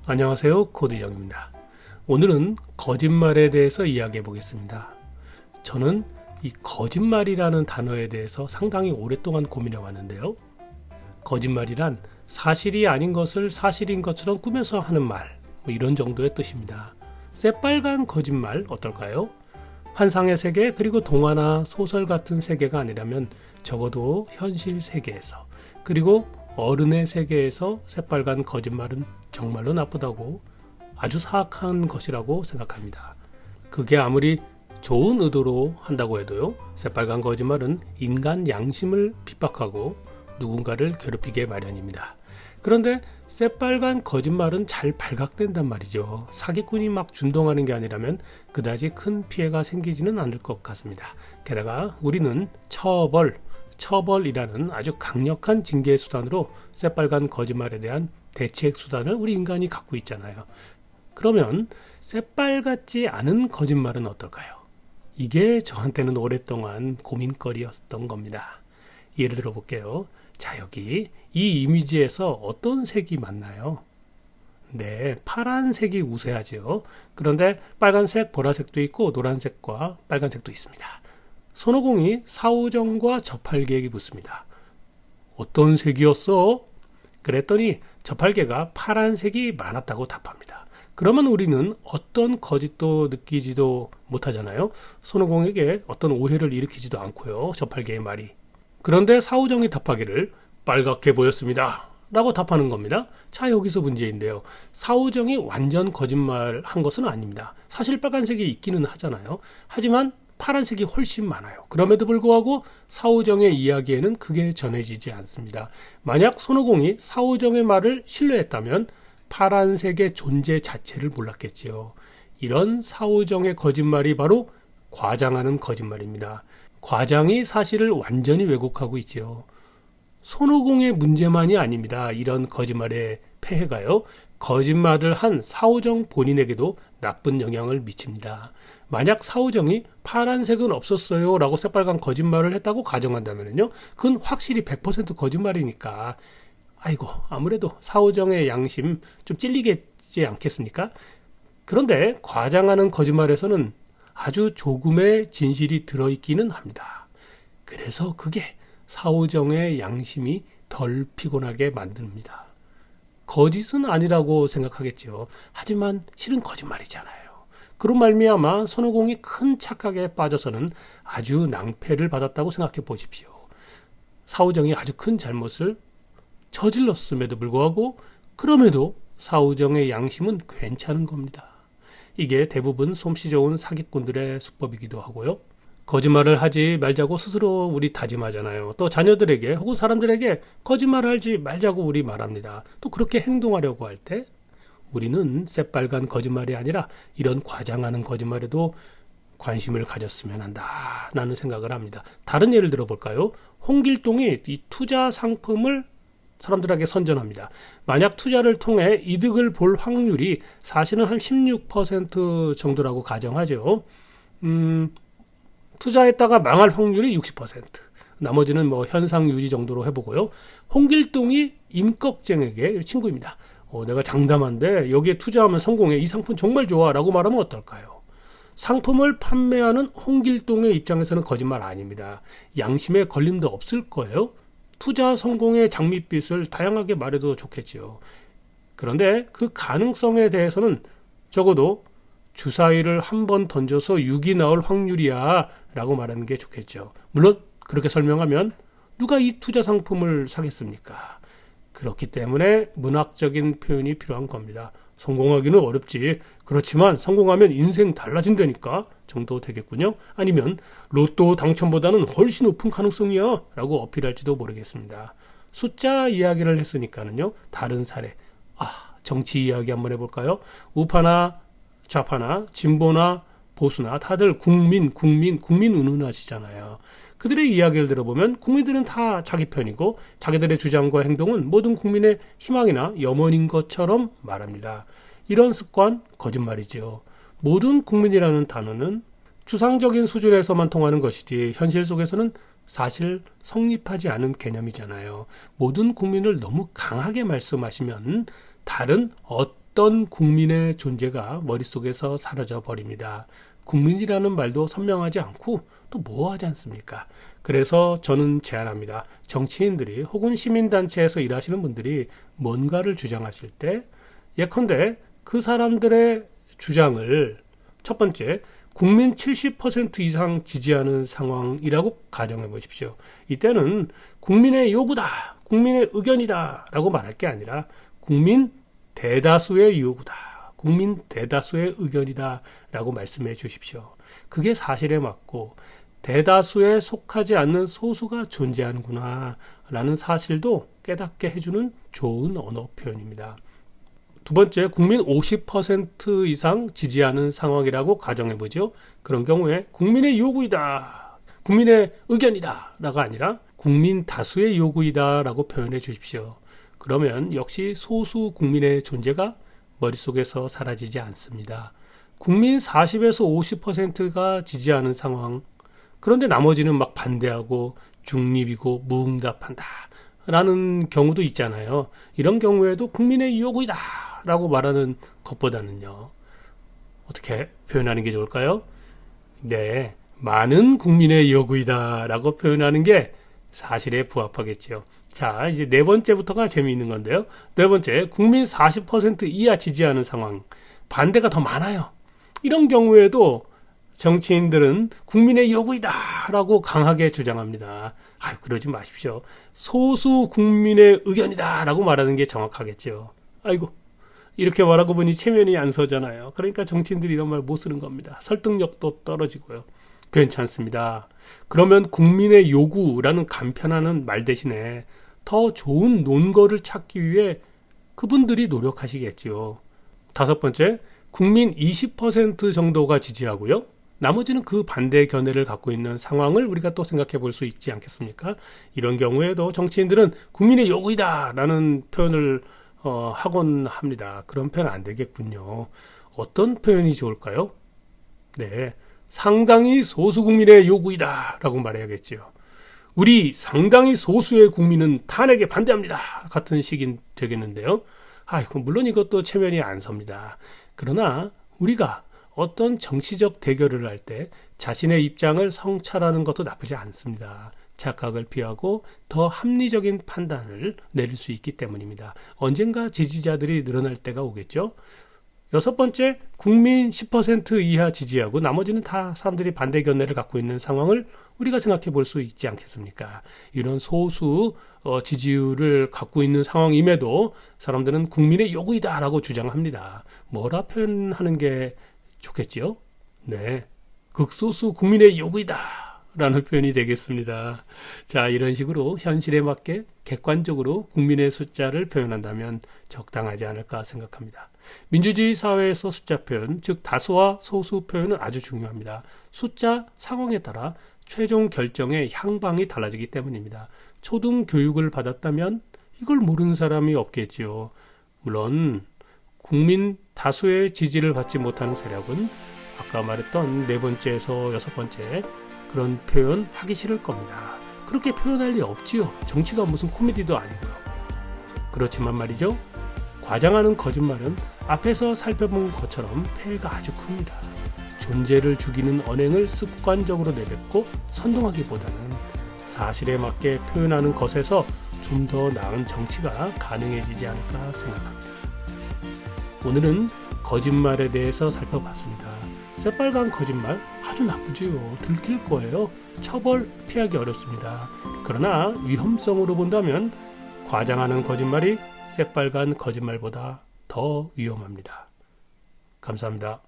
안녕하세요, 코디정입니다. 오늘은 거짓말에 대해서 이야기해 보겠습니다. 저는 이 거짓말이라는 단어에 대해서 상당히 오랫동안 고민해 왔는데요. 거짓말이란 사실이 아닌 것을 사실인 것처럼 꾸며서 하는 말, 이런 정도의 뜻입니다. 새빨간 거짓말 어떨까요? 환상의 세계 그리고 동화나 소설 같은 세계가 아니라면 적어도 현실 세계에서 그리고 어른의 세계에서 새빨간 거짓말은 정말로 나쁘다고 아주 사악한 것이라고 생각합니다. 그게 아무리 좋은 의도로 한다고 해도요, 새빨간 거짓말은 인간 양심을 핍박하고 누군가를 괴롭히게 마련입니다. 그런데 새빨간 거짓말은 잘 발각된단 말이죠. 사기꾼이 막 준동하는 게 아니라면 그다지 큰 피해가 생기지는 않을 것 같습니다. 게다가 우리는 처벌이라는 아주 강력한 징계 수단으로 새빨간 거짓말에 대한 대책 수단을 우리 인간이 갖고 있잖아요. 그러면 새빨갛지 않은 거짓말은 어떨까요? 이게 저한테는 오랫동안 고민거리였던 겁니다. 예를 들어 볼게요. 자, 여기 이 이미지에서 어떤 색이 맞나요? 네, 파란색이 우세하죠. 그런데 빨간색, 보라색도 있고 노란색과 빨간색도 있습니다. 손오공이 사오정과 저팔계에게 묻습니다. 어떤 색이었어? 그랬더니 저팔계가 파란색이 많았다고 답합니다. 그러면 우리는 어떤 거짓도 느끼지도 못하잖아요. 손오공에게 어떤 오해를 일으키지도 않고요. 저팔계의 말이. 그런데 사오정이 답하기를 빨갛게 보였습니다. 라고 답하는 겁니다. 자, 여기서 문제인데요. 사오정이 완전 거짓말한 것은 아닙니다. 사실 빨간색이 있기는 하잖아요. 하지만 파란색이 훨씬 많아요. 그럼에도 불구하고 사오정의 이야기에는 그게 전해지지 않습니다. 만약 손오공이 사오정의 말을 신뢰했다면 파란색의 존재 자체를 몰랐겠지요. 이런 사오정의 거짓말이 바로 과장하는 거짓말입니다. 과장이 사실을 완전히 왜곡하고 있지요. 손오공의 문제만이 아닙니다. 이런 거짓말의 폐해가요. 거짓말을 한 사오정 본인에게도 나쁜 영향을 미칩니다. 만약 사오정이 파란색은 없었어요 라고 새빨간 거짓말을 했다고 가정한다면요, 그건 확실히 100% 거짓말이니까 아이고, 아무래도 사오정의 양심 좀 찔리겠지 않겠습니까? 그런데 과장하는 거짓말에서는 아주 조금의 진실이 들어있기는 합니다. 그래서 그게 사오정의 양심이 덜 피곤하게 만듭니다. 거짓은 아니라고 생각하겠지요. 하지만 실은 거짓말이잖아요. 그런 말미암아 손오공이 큰 착각에 빠져서는 아주 낭패를 받았다고 생각해 보십시오. 사오정이 아주 큰 잘못을 저질렀음에도 불구하고 그럼에도 사오정의 양심은 괜찮은 겁니다. 이게 대부분 솜씨 좋은 사기꾼들의 수법이기도 하고요. 거짓말을 하지 말자고 스스로 우리 다짐하잖아요. 또 자녀들에게 혹은 사람들에게 거짓말을 하지 말자고 우리 말합니다. 또 그렇게 행동하려고 할 때 우리는 새빨간 거짓말이 아니라 이런 과장하는 거짓말에도 관심을 가졌으면 한다 라는 생각을 합니다. 다른 예를 들어볼까요? 홍길동이 이 투자 상품을 사람들에게 선전합니다. 만약 투자를 통해 이득을 볼 확률이 사실은 한 16% 정도라고 가정하죠. 투자했다가 망할 확률이 60%. 나머지는 뭐 현상 유지 정도로 해보고요. 홍길동이 임꺽정에게 친구입니다. 내가 장담한데 여기에 투자하면 성공해. 이 상품 정말 좋아. 라고 말하면 어떨까요? 상품을 판매하는 홍길동의 입장에서는 거짓말 아닙니다. 양심에 걸림도 없을 거예요. 투자 성공의 장밋빛을 다양하게 말해도 좋겠지요. 그런데 그 가능성에 대해서는 적어도 주사위를 한 번 던져서 6이 나올 확률이야 라고 말하는 게 좋겠죠. 물론 그렇게 설명하면 누가 이 투자 상품을 사겠습니까? 그렇기 때문에 문학적인 표현이 필요한 겁니다. 성공하기는 어렵지. 그렇지만 성공하면 인생 달라진다니까 정도 되겠군요. 아니면 로또 당첨보다는 훨씬 높은 가능성이야 라고 어필할지도 모르겠습니다. 숫자 이야기를 했으니까는요, 다른 사례, 정치 이야기 한번 해볼까요? 우파나 좌파나 진보나 보수나 다들 국민 운운하시잖아요. 그들의 이야기를 들어보면 국민들은 다 자기 편이고 자기들의 주장과 행동은 모든 국민의 희망이나 염원인 것처럼 말합니다. 이런 습관 거짓말이지요. 모든 국민이라는 단어는 추상적인 수준에서만 통하는 것이지 현실 속에서는 사실 성립하지 않은 개념이잖아요. 모든 국민을 너무 강하게 말씀하시면 다른 어떤 국민의 존재가 머릿속에서 사라져 버립니다. 국민이라는 말도 선명하지 않고 또 모호하지 않습니까? 그래서 저는 제안합니다. 정치인들이 혹은 시민단체에서 일하시는 분들이 뭔가를 주장하실 때 예컨대 그 사람들의 주장을 첫 번째 국민 70% 이상 지지하는 상황이라고 가정해 보십시오. 이때는 국민의 요구다, 국민의 의견이다 라고 말할 게 아니라 국민 대다수의 요구다, 국민 대다수의 의견이다 라고 말씀해 주십시오. 그게 사실에 맞고 대다수에 속하지 않는 소수가 존재하는구나 라는 사실도 깨닫게 해주는 좋은 언어 표현입니다. 두 번째, 국민 50% 이상 지지하는 상황이라고 가정해보죠. 그런 경우에 국민의 요구이다, 국민의 의견이다 라가 아니라 국민 다수의 요구이다 라고 표현해 주십시오. 그러면 역시 소수 국민의 존재가 머릿속에서 사라지지 않습니다. 국민 40에서 50%가 지지하는 상황, 그런데 나머지는 막 반대하고 중립이고 무응답한다 라는 경우도 있잖아요. 이런 경우에도 국민의 요구이다 라고 말하는 것보다는요, 어떻게 표현하는 게 좋을까요? 네, 많은 국민의 요구이다 라고 표현하는 게 사실에 부합하겠죠. 자, 이제 네 번째부터가 재미있는 건데요. 네 번째, 국민 40% 이하 지지하는 상황, 반대가 더 많아요. 이런 경우에도 정치인들은 국민의 요구이다 라고 강하게 주장합니다. 아유, 그러지 마십시오. 소수 국민의 의견이다 라고 말하는 게 정확하겠죠. 아이고, 이렇게 말하고 보니 체면이 안 서잖아요. 그러니까 정치인들이 이런 말 못 쓰는 겁니다. 설득력도 떨어지고요. 괜찮습니다. 그러면 국민의 요구라는 간편하는 말 대신에 더 좋은 논거를 찾기 위해 그분들이 노력하시겠죠. 다섯 번째, 국민 20% 정도가 지지하고요. 나머지는 그 반대 견해를 갖고 있는 상황을 우리가 또 생각해 볼 수 있지 않겠습니까? 이런 경우에도 정치인들은 국민의 요구이다 라는 표현을 하곤 합니다. 그런 표현 안 되겠군요. 어떤 표현이 좋을까요? 네, 상당히 소수 국민의 요구이다 라고 말해야겠죠. 우리 상당히 소수의 국민은 탄핵에 반대합니다 같은 식이 되겠는데요. 아이고, 물론 이것도 체면이 안 섭니다. 그러나 우리가 어떤 정치적 대결을 할 때 자신의 입장을 성찰하는 것도 나쁘지 않습니다. 착각을 피하고 더 합리적인 판단을 내릴 수 있기 때문입니다. 언젠가 지지자들이 늘어날 때가 오겠죠. 여섯 번째, 국민 10% 이하 지지하고 나머지는 다 사람들이 반대 견해를 갖고 있는 상황을 우리가 생각해 볼 수 있지 않겠습니까? 이런 소수 지지율을 갖고 있는 상황임에도 사람들은 국민의 요구이다 라고 주장합니다. 뭐라 표현하는 게 좋겠지요? 네, 극소수 국민의 요구이다 라는 표현이 되겠습니다. 자, 이런 식으로 현실에 맞게 객관적으로 국민의 숫자를 표현한다면 적당하지 않을까 생각합니다. 민주주의 사회에서 숫자 표현, 즉 다수와 소수 표현은 아주 중요합니다. 숫자 상황에 따라 최종 결정의 향방이 달라지기 때문입니다. 초등 교육을 받았다면 이걸 모르는 사람이 없겠지요. 물론 국민 다수의 지지를 받지 못하는 세력은 아까 말했던 네 번째에서 여섯 번째 그런 표현 하기 싫을 겁니다. 그렇게 표현할 리 없지요. 정치가 무슨 코미디도 아니고요. 그렇지만 말이죠, 과장하는 거짓말은 앞에서 살펴본 것처럼 폐해가 아주 큽니다. 존재를 죽이는 언행을 습관적으로 내뱉고 선동하기보다는 사실에 맞게 표현하는 것에서 좀 더 나은 정치가 가능해지지 않을까 생각합니다. 오늘은 거짓말에 대해서 살펴봤습니다. 새빨간 거짓말 아주 나쁘지요. 들킬 거예요. 처벌 피하기 어렵습니다. 그러나 위험성으로 본다면 과장하는 거짓말이 새빨간 거짓말보다 더 위험합니다. 감사합니다.